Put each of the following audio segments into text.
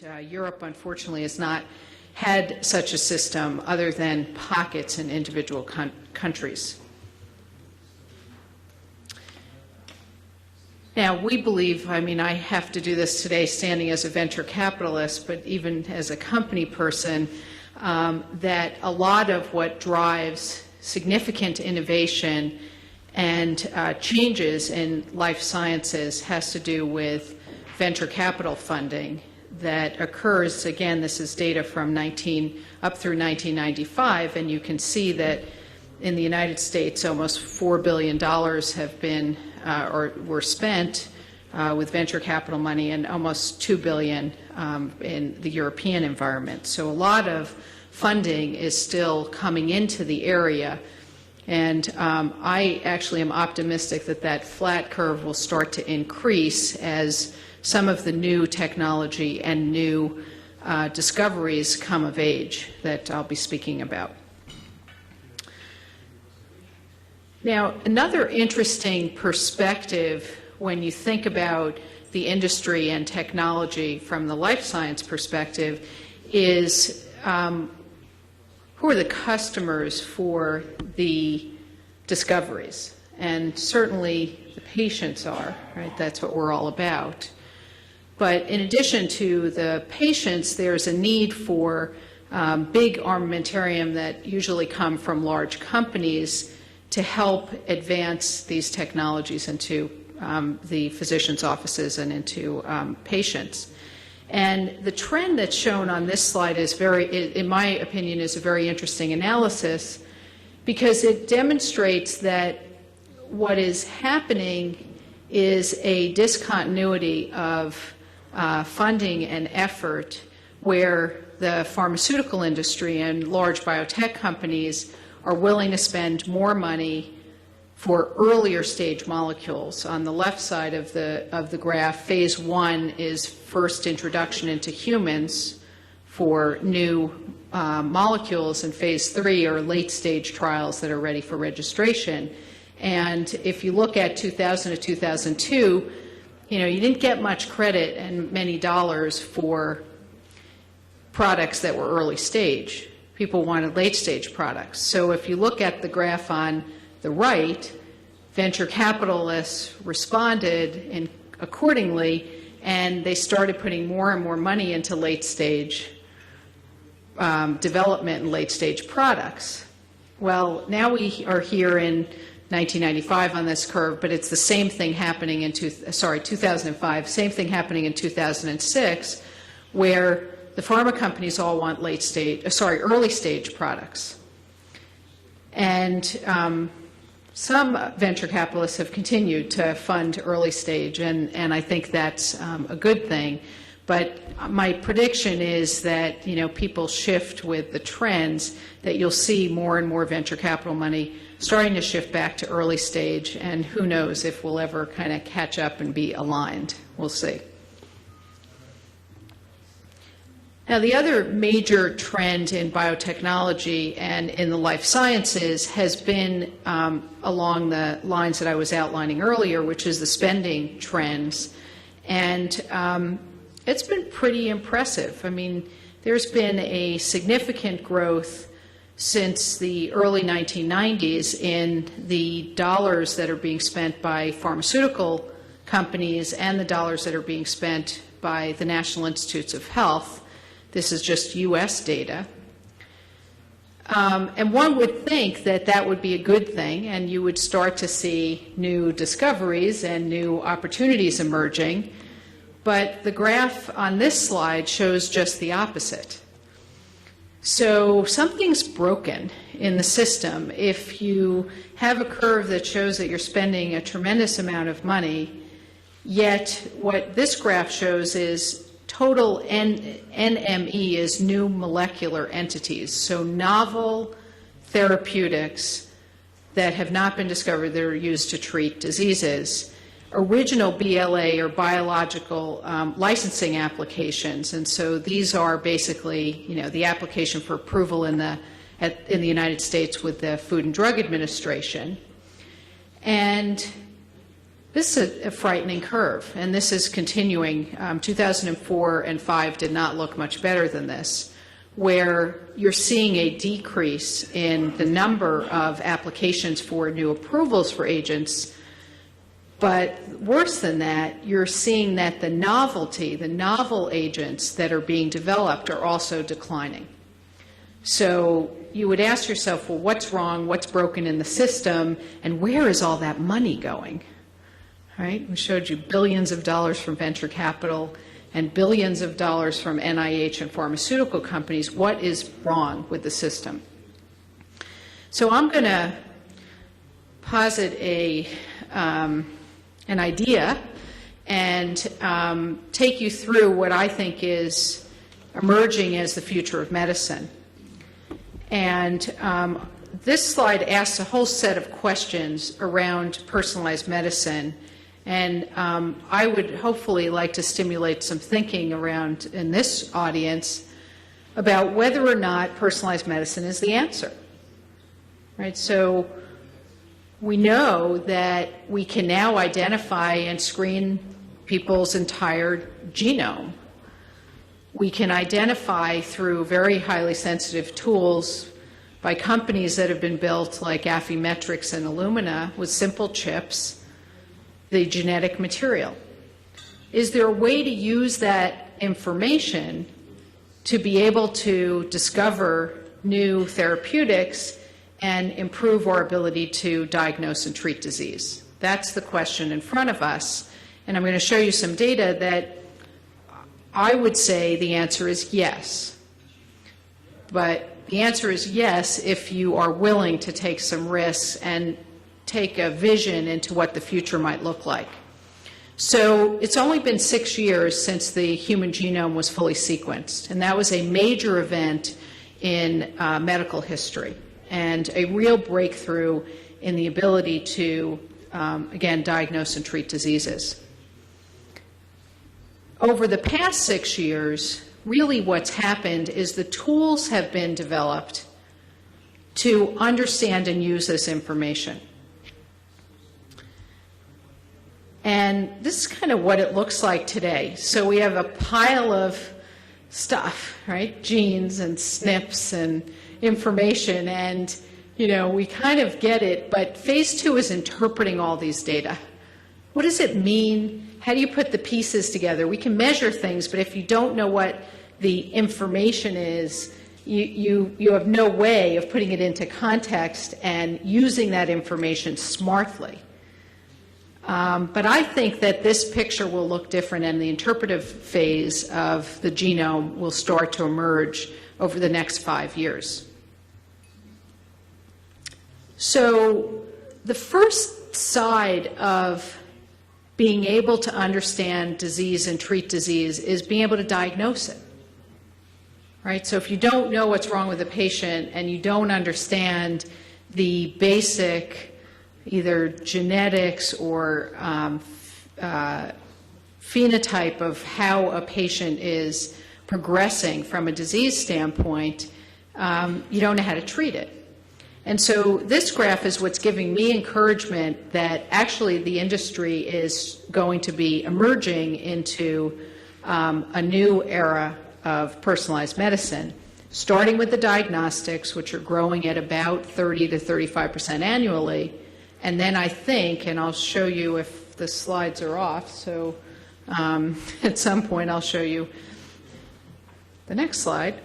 and Europe, unfortunately, has not had such a system other than pockets in individual countries. Now, we believe, I mean, I have to do this today standing as a venture capitalist, but even as a company person, that a lot of what drives significant innovation and changes in life sciences has to do with venture capital funding that occurs. Again, this is data from up through 1995, and you can see that in the United States, almost $4 billion have been or were spent with venture capital money, and almost $2 billion in the European environment. So a lot of funding is still coming into the area, and I actually am optimistic that that flat curve will start to increase as some of the new technology and new discoveries come of age that I'll be speaking about. Now, another interesting perspective when you think about the industry and technology from the life science perspective is who are the customers for the discoveries? And certainly the patients are, right? That's what we're all about. But in addition to the patients, there's a need for big armamentarium that usually come from large companies to help advance these technologies into the physicians' offices and into patients. And the trend that's shown on this slide is in my opinion, is a very interesting analysis, because it demonstrates that what is happening is a discontinuity of funding and effort where the pharmaceutical industry and large biotech companies are willing to spend more money for earlier stage molecules. On the left side of the graph, phase 1 is first introduction into humans for new molecules, and phase 3 are late stage trials that are ready for registration. And if you look at 2000 to 2002, you didn't get much credit and many dollars for products that were early stage. People wanted late stage products. So if you look at the graph on the right, venture capitalists responded accordingly, and they started putting more and more money into late stage development and late stage products. Well, now we are here in 1995 on this curve, but it's the same thing happening in 2005, same thing happening in 2006, where the pharma companies all want early stage products. And some venture capitalists have continued to fund early stage, and I think that's a good thing. But my prediction is that people shift with the trends, that you'll see more and more venture capital money starting to shift back to early stage, and who knows if we'll ever kind of catch up and be aligned. We'll see. Now, the other major trend in biotechnology and in the life sciences has been along the lines that I was outlining earlier, which is the spending trends. And it's been pretty impressive. I mean, there's been a significant growth since the early 1990s in the dollars that are being spent by pharmaceutical companies and the dollars that are being spent by the National Institutes of Health. This is just U.S. data. And one would think that that would be a good thing, and you would start to see new discoveries and new opportunities emerging. But the graph on this slide shows just the opposite. So something's broken in the system. If you have a curve that shows that you're spending a tremendous amount of money, yet what this graph shows is total NME is new molecular entities, so novel therapeutics that have not been discovered that are used to treat diseases. Original BLA or biological licensing applications, and so these are basically, the application for approval in the United States with the Food and Drug Administration. And This is a frightening curve, and this is continuing. 2004 and 5 did not look much better than this, where you're seeing a decrease in the number of applications for new approvals for agents. But worse than that, you're seeing that the novel agents that are being developed are also declining. So you would ask yourself, well, what's wrong, what's broken in the system, and where is all that money going? Right? We showed you billions of dollars from venture capital and billions of dollars from NIH and pharmaceutical companies. What is wrong with the system? So I'm going to posit an idea and take you through what I think is emerging as the future of medicine. And this slide asks a whole set of questions around personalized medicine. And I would hopefully like to stimulate some thinking around in this audience about whether or not personalized medicine is the answer. Right? So we know that we can now identify and screen people's entire genome. We can identify through very highly sensitive tools by companies that have been built like Affymetrix and Illumina with simple chips the genetic material. Is there a way to use that information to be able to discover new therapeutics and improve our ability to diagnose and treat disease? That's the question in front of us. And I'm going to show you some data that I would say the answer is yes. But the answer is yes if you are willing to take some risks and take a vision into what the future might look like. So it's only been 6 years since the human genome was fully sequenced, and that was a major event in medical history and a real breakthrough in the ability to, again, diagnose and treat diseases. Over the past 6 years, really what's happened is the tools have been developed to understand and use this information. And this is kind of what it looks like today. So we have a pile of stuff, right? Genes and SNPs and information, and we kind of get it, but phase 2 is interpreting all these data. What does it mean? How do you put the pieces together? We can measure things, but if you don't know what the information is, you have no way of putting it into context and using that information smartly. But I think that this picture will look different, and the interpretive phase of the genome will start to emerge over the next 5 years. So the first side of being able to understand disease and treat disease is being able to diagnose it. Right? So if you don't know what's wrong with a patient and you don't understand the basic either genetics or phenotype of how a patient is progressing from a disease standpoint, you don't know how to treat it. And so this graph is what's giving me encouragement that actually the industry is going to be emerging into a new era of personalized medicine, starting with the diagnostics, which are growing at about 30 to 35% annually. And then I think, and I'll show you if the slides are off, so at some point I'll show you the next slide.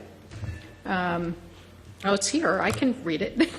Oh, it's here. I can read it.